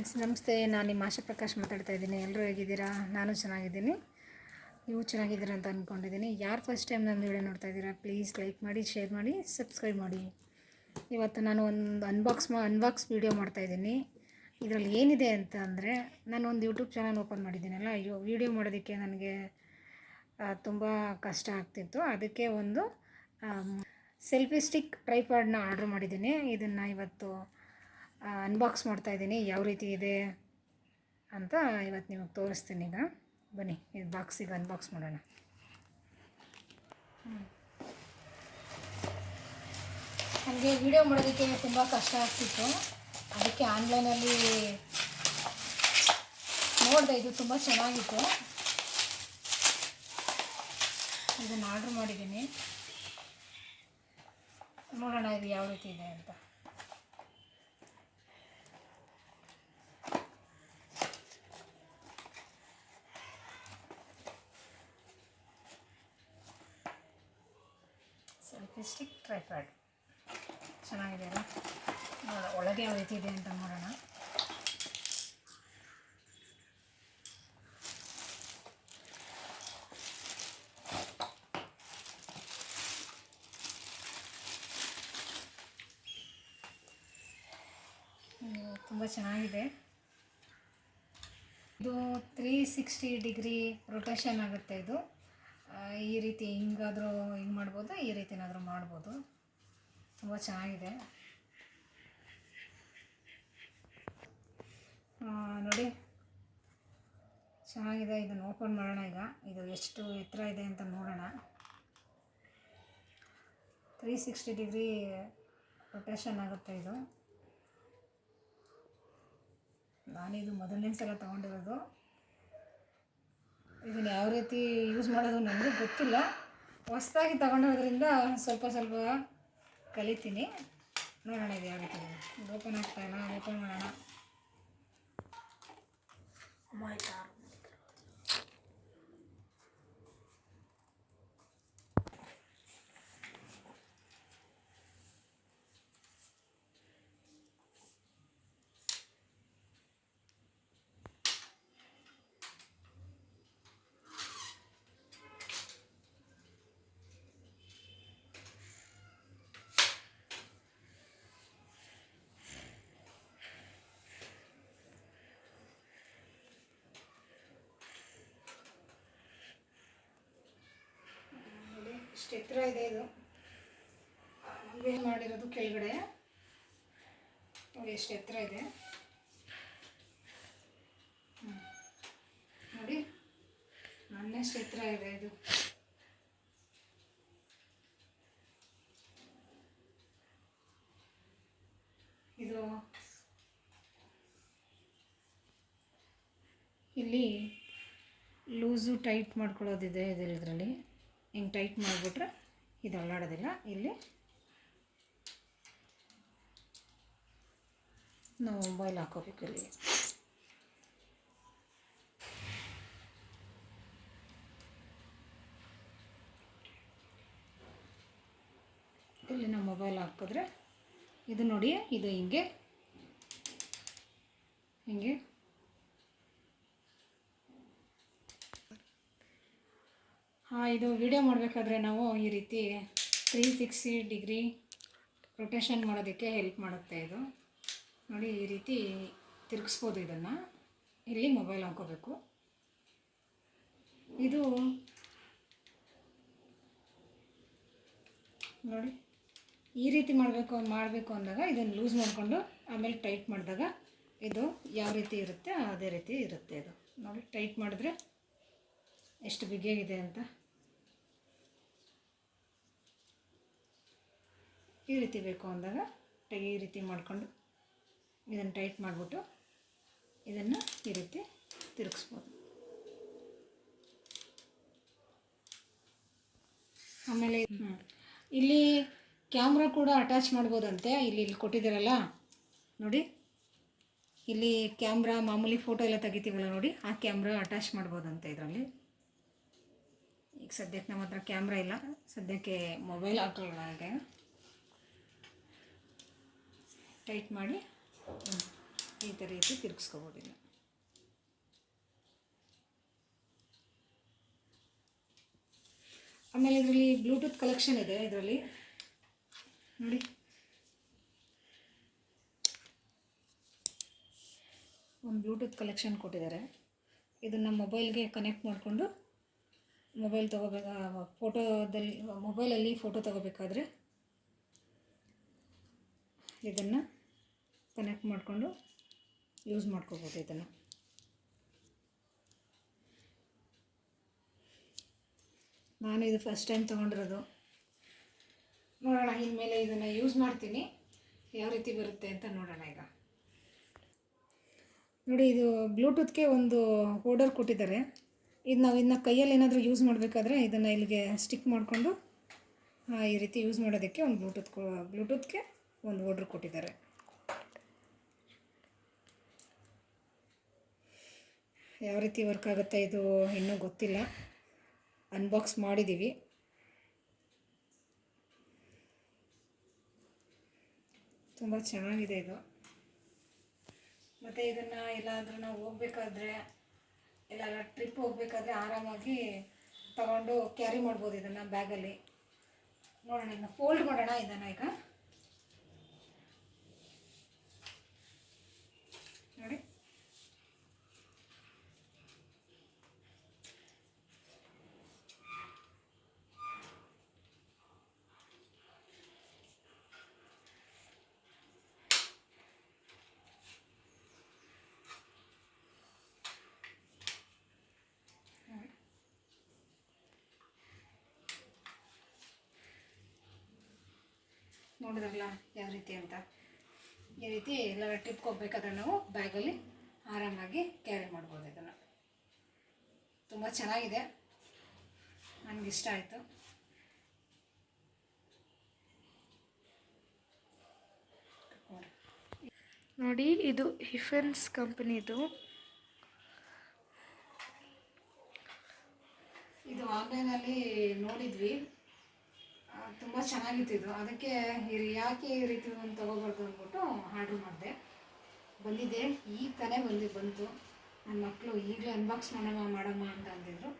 Friends ನಮಸ್ತೆ, ನಾನು ನಿಮ್ಮ ಆಶಾ ಪ್ರಕಾಶ್ ಮಾತಾಡ್ತಾ ಇದ್ದೀನಿ. ಎಲ್ಲರೂ ಹೇಗಿದ್ದೀರಾ? ನಾನು ಚೆನ್ನಾಗಿದ್ದೀನಿ, ನೀವು ಚೆನ್ನಾಗಿದ್ದೀರಾ ಅಂತ ಅಂದ್ಕೊಂಡಿದ್ದೀನಿ. ಯಾರು ಫಸ್ಟ್ ಟೈಮ್ ನನ್ನ ವಿಡಿಯೋ ನೋಡ್ತಾ ಇದ್ದೀರಾ, ಪ್ಲೀಸ್ ಲೈಕ್ ಮಾಡಿ, ಶೇರ್ ಮಾಡಿ, ಸಬ್ಸ್ಕ್ರೈಬ್ ಮಾಡಿ. ಇವತ್ತು ನಾನು ಒಂದು ಅನ್ಬಾಕ್ಸ್ ವೀಡಿಯೋ ಮಾಡ್ತಾಯಿದ್ದೀನಿ. ಇದರಲ್ಲಿ ಏನಿದೆ ಅಂತ ಅಂದರೆ, ನಾನು ಒಂದು ಯೂಟ್ಯೂಬ್ ಚಾನಲ್ ಓಪನ್ ಮಾಡಿದ್ದೀನಲ್ಲ, ವೀಡಿಯೋ ಮಾಡೋದಕ್ಕೆ ನನಗೆ ತುಂಬ ಕಷ್ಟ ಆಗ್ತಿತ್ತು. ಅದಕ್ಕೆ ಒಂದು ಸೆಲ್ಫಿ ಸ್ಟಿಕ್ ಟ್ರೈಪಾಡ್ನ ಆರ್ಡ್ರ್ ಮಾಡಿದ್ದೀನಿ. ಇದನ್ನು ಇವತ್ತು ಅನ್ಬಾಕ್ಸ್ ಮಾಡ್ತಾಯಿದ್ದೀನಿ. ಯಾವ ರೀತಿ ಇದೆ ಅಂತ ಇವತ್ತು ನಿಮಗೆ ತೋರಿಸ್ತೀನಿ. ಈಗ ಬನ್ನಿ, ಇದು ಬಾಕ್ಸಿಗೆ ಅನ್ಬಾಕ್ಸ್ ಮಾಡೋಣ. ನನಗೆ ವಿಡಿಯೋ ಮಾಡೋದಕ್ಕೆ ತುಂಬ ಕಷ್ಟ ಆಗ್ತಿತ್ತು. ಅದಕ್ಕೆ ಆನ್ಲೈನಲ್ಲಿ ನೋಡಿದೆ, ಇದು ತುಂಬ ಚೆನ್ನಾಗಿತ್ತು. ಇದನ್ನು ಆರ್ಡ್ರ್ ಮಾಡಿದ್ದೀನಿ. ನೋಡೋಣ ಇದು ಯಾವ ರೀತಿ ಇದೆ ಅಂತ. ಸೆಲ್ಫಿ ಸ್ಟಿಕ್ ಟ್ರೈಪಾಡ್ ಚೆನ್ನಾಗಿದೆ ಅಲ್ಲ. ಒಳಗೆ ಯಾವ ರೀತಿ ಇದೆ ಅಂತ ನೋಡೋಣ. ತುಂಬ ಚೆನ್ನಾಗಿದೆ. ಇದು 360 ಡಿಗ್ರಿ ರೊಟೇಷನ್ ಆಗುತ್ತೆ. ಇದು ಈ ರೀತಿ ಹಿಂಗಾದರೂ ಹಿಂಗೆ ಮಾಡ್ಬೋದು, ಈ ರೀತಿನಾದರೂ ಮಾಡ್ಬೋದು. ತುಂಬ ಚೆನ್ನಾಗಿದೆ ನೋಡಿ, ಚೆನ್ನಾಗಿದೆ. ಇದನ್ನು ಓಪನ್ ಮಾಡೋಣ. ಈಗ ಇದು ಎಷ್ಟು ಎತ್ತರ ಇದೆ ಅಂತ ನೋಡೋಣ. 360 ಡಿಗ್ರಿ ರೊಟೇಷನ್ ಆಗುತ್ತೆ ಇದು. ನಾನಿದು ಮೊದಲನೇ ಸಲ ತೊಗೊಂಡಿರೋದು. ಇದನ್ನು ಯಾವ ರೀತಿ ಯೂಸ್ ಮಾಡೋದು ನನಗೂ ಗೊತ್ತಿಲ್ಲ. ಹೊಸದಾಗಿ ತಗೊಂಡಿರೋದ್ರಿಂದ ಸ್ವಲ್ಪ ಕಲಿತೀನಿ. ನೋಡೋಣ ಇದು ಯಾವ ರೀತಿ ಇದೆ. ಓಪನ್ ಆಗ್ತಾಯಿಲ್ಲ, ಓಪನ್ ಮಾಡೋಣ. ಇಷ್ಟು ಎತ್ತರ ಇದೆ. ಇದು ಮಾಡಿರೋದು ಕೆಳಗಡೆ ನೋಡಿ ಎಷ್ಟು ಎತ್ತರ ಇದೆ. ನೋಡಿ ನನ್ನಷ್ಟು ಎತ್ತರ ಇದೆ ಇದು. ಇದು ಇಲ್ಲಿ ಲೂಸು ಟೈಟ್ ಮಾಡ್ಕೊಳ್ಳೋದಿದೆ. ಇದರಲ್ಲಿ ಹಿಂಗೆ ಟೈಟ್ ಮಾಡಿಬಿಟ್ರೆ ಇದು ಅಲ್ಲಾಡೋದಿಲ್ಲ. ಇಲ್ಲಿ ನಾವು ಮೊಬೈಲ್ ಹಾಕೋಬೇಕು. ಇಲ್ಲಿ ನಾವು ಮೊಬೈಲ್ ಹಾಕಿದ್ರೆ ಇದು ನೋಡಿ, ಇದು ಹಿಂಗೆ ಇದು ವಿಡಿಯೋ ಮಾಡಬೇಕಾದ್ರೆ ನಾವು ಈ ರೀತಿ 360 ಡಿಗ್ರಿ ರೊಟೇಷನ್ ಮಾಡೋದಕ್ಕೆ ಹೆಲ್ಪ್ ಮಾಡುತ್ತೆ ಇದು. ನೋಡಿ ಈ ರೀತಿ ತಿರುಗಿಸ್ಬೋದು. ಇದನ್ನು ಇಲ್ಲಿ ಮೊಬೈಲ್ ಹಾಕೋಬೇಕು. ಇದು ನೋಡಿ ಈ ರೀತಿ ಮಾಡಬೇಕು ಅಂದಾಗ ಇದನ್ನು ಲೂಸ್ ಮಾಡಿಕೊಂಡು ಆಮೇಲೆ ಟೈಟ್ ಮಾಡಿದಾಗ ಇದು ಯಾವ ರೀತಿ ಇರುತ್ತೆ ಅದೇ ರೀತಿ ಇರುತ್ತೆ. ಇದು ನೋಡಿ ಟೈಟ್ ಮಾಡಿದ್ರೆ ಎಷ್ಟು ಬಿಗಿಯಾಗಿದೆ ಅಂತ. ಈ ರೀತಿ ಬೇಕು ಅಂದಾಗ ಈ ರೀತಿ ಮಾಡಿಕೊಂಡು ಇದನ್ನು ಟೈಟ್ ಮಾಡಿಬಿಟ್ಟು ಇದನ್ನು ಈ ರೀತಿ ತಿರುಗಿಸ್ಬೋದು. ಆಮೇಲೆ ಇಲ್ಲಿ ಕ್ಯಾಮ್ರಾ ಕೂಡ ಅಟ್ಯಾಚ್ ಮಾಡ್ಬೋದಂತೆ. ಇಲ್ಲಿ ಕೊಟ್ಟಿದ್ದೀರಲ್ಲ ನೋಡಿ, ಇಲ್ಲಿ ಕ್ಯಾಮ್ರಾ ಮಾಮೂಲಿ ಫೋಟೋ ಎಲ್ಲ ತೆಗಿತೀವಲ್ಲ ನೋಡಿ, ಆ ಕ್ಯಾಮ್ರಾ ಅಟ್ಯಾಚ್ ಮಾಡ್ಬೋದಂತೆ ಇದರಲ್ಲಿ. ಈಗ ಸದ್ಯಕ್ಕೆ ನಮ್ಮ ಹತ್ರ ಕ್ಯಾಮ್ರಾ ಇಲ್ಲ, ಸದ್ಯಕ್ಕೆ ಮೊಬೈಲ್ ಹಾಕೊಳ್ಳೋಣ. ಹಾಗೆ ಟೈಟ್ ಮಾಡಿ ಈ ರೀತಿ ತಿರುಗಿಸ್ಕೋಬೋದು. ಇನ್ನು ಆಮೇಲೆ ಇದರಲ್ಲಿ ಬ್ಲೂಟೂತ್ ಕಲೆಕ್ಷನ್ ಇದೆ. ಇದರಲ್ಲಿ ನೋಡಿ, ಒಂದು ಬ್ಲೂಟೂತ್ ಕಲೆಕ್ಷನ್ ಕೊಟ್ಟಿದ್ದಾರೆ. ಇದನ್ನು ಮೊಬೈಲ್ಗೆ ಕನೆಕ್ಟ್ ಮಾಡಿಕೊಂಡು ಮೊಬೈಲ್ ಫೋಟೋದಲ್ಲಿ ಮೊಬೈಲಲ್ಲಿ ಫೋಟೋ ತೊಗೋಬೇಕಾದ್ರೆ ಇದನ್ನು ಕನೆಕ್ಟ್ ಮಾಡಿಕೊಂಡು ಯೂಸ್ ಮಾಡ್ಕೋಬೋದು. ಇದನ್ನು ನಾನು ಇದು ಫಸ್ಟ್ ಟೈಮ್ ತೊಗೊಂಡಿರೋದು. ನೋಡೋಣ ಇನ್ಮೇಲೆ ಇದನ್ನು ಯೂಸ್ ಮಾಡ್ತೀನಿ, ಯಾವ ರೀತಿ ಬರುತ್ತೆ ಅಂತ ನೋಡೋಣ. ಈಗ ನೋಡಿ, ಇದು ಬ್ಲೂಟೂತ್ಗೆ ಒಂದು ಹೋಲ್ಡರ್ ಕೊಟ್ಟಿದ್ದಾರೆ. ಇದು ನಾವು ಇದನ್ನ ಕೈಯಲ್ಲಿ ಏನಾದರೂ ಯೂಸ್ ಮಾಡಬೇಕಾದ್ರೆ ಇದನ್ನು ಇಲ್ಲಿಗೆ ಸ್ಟಿಕ್ ಮಾಡಿಕೊಂಡು ಈ ರೀತಿ ಯೂಸ್ ಮಾಡೋದಕ್ಕೆ ಒಂದು ಬ್ಲೂಟೂತ್ಗೆ ಒಂದು ಹೋಲ್ಡರ್ ಕೊಟ್ಟಿದ್ದಾರೆ. ಯಾವ ರೀತಿ ವರ್ಕ್ ಆಗುತ್ತೆ ಇದು ಇನ್ನೂ ಗೊತ್ತಿಲ್ಲ. ಅನ್ಬಾಕ್ಸ್ ಮಾಡಿದ್ದೀವಿ. ತುಂಬ ಚೆನ್ನಾಗಿದೆ ಇದು. ಮತ್ತು ಇದನ್ನು ಎಲ್ಲಾದರೂ ನಾವು ಹೋಗ್ಬೇಕಾದ್ರೆ, ಎಲ್ಲಾದ್ರೂ ಟ್ರಿಪ್ ಹೋಗ್ಬೇಕಾದ್ರೆ ಆರಾಮಾಗಿ ತಗೊಂಡು ಕ್ಯಾರಿ ಮಾಡ್ಬೋದು ಇದನ್ನು ಬ್ಯಾಗಲ್ಲಿ. ನೋಡೋಣ, ಇದನ್ನು ಫೋಲ್ಡ್ ಮಾಡೋಣ. ಇದನ್ನು ಈಗ ನೋಡಿ, ನೋಡಿದ್ರಲ್ಲ ಯಾವ ರೀತಿ ಅಂತ. ಈ ರೀತಿ ಎಲ್ಲ ಟ್ರಿಪ್ಗೆ ಹೋಗ್ಬೇಕಾದ್ರೆ ನಾವು ಬ್ಯಾಗಲ್ಲಿ ಆರಾಮಾಗಿ ಕ್ಯಾರಿ ಮಾಡ್ಬೋದು. ಇದನ್ನು ತುಂಬ ಚೆನ್ನಾಗಿದೆ, ನನಗಿಷ್ಟ ಆಯಿತು. ನೋಡಿ, ಇದು ಹಿಫೆನ್ಸ್ ಕಂಪನಿದು. ಇದು ಆನ್ಲೈನಲ್ಲಿ ನೋಡಿದ್ವಿ, ತುಂಬ ಚೆನ್ನಾಗಿತ್ತು ಇದು. ಅದಕ್ಕೆ ಯಾಕೆ ಈ ರೀತಿ ಒಂದು ತೊಗೋಬಾರ್ದು ಅಂದ್ಬಿಟ್ಟು ಆರ್ಡ್ರ್ ಮಾಡಿದೆ. ಬಂದಿದೆ, ಈಗ ತಾನೇ ಬಂತು. ನನ್ನ ಮಕ್ಕಳು ಈಗಲೇ ಅನ್ಬಾಕ್ಸ್ ಮಾಡಮ್ಮ ಅಂತ ಅಂದಿದ್ರು.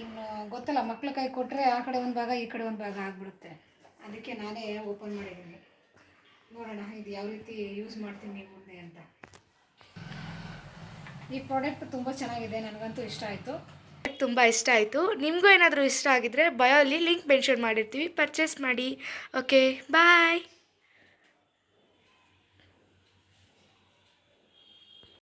ಇನ್ನು ಗೊತ್ತಲ್ಲ, ಮಕ್ಳ ಕೈ ಕೊಟ್ಟರೆ ಆ ಕಡೆ ಒಂದು ಭಾಗ ಈ ಕಡೆ ಒಂದು ಭಾಗ ಆಗಿಬಿಡುತ್ತೆ. ಅದಕ್ಕೆ ನಾನೇ ಓಪನ್ ಮಾಡಿದ್ದೀನಿ. ನೋಡೋಣ ಇದು ಯಾವ ರೀತಿ ಯೂಸ್ ಮಾಡ್ತೀನಿ ಮುಂದೆ ಅಂತ. ಈ ಪ್ರಾಡಕ್ಟ್ ತುಂಬ ಚೆನ್ನಾಗಿದೆ, ನನಗಂತೂ ಇಷ್ಟ ಆಯಿತು. ತುಂಬ ಇಷ್ಟ ಆಯಿತು. ನಿಮಗೂ ಏನಾದರೂ ಇಷ್ಟ ಆಗಿದ್ದರೆ ಬಯೋಲ್ಲಿ ಲಿಂಕ್ ಮೆನ್ಷನ್ ಮಾಡಿರ್ತೀವಿ, ಪರ್ಚೇಸ್ ಮಾಡಿ. ಓಕೆ, ಬಾಯ್.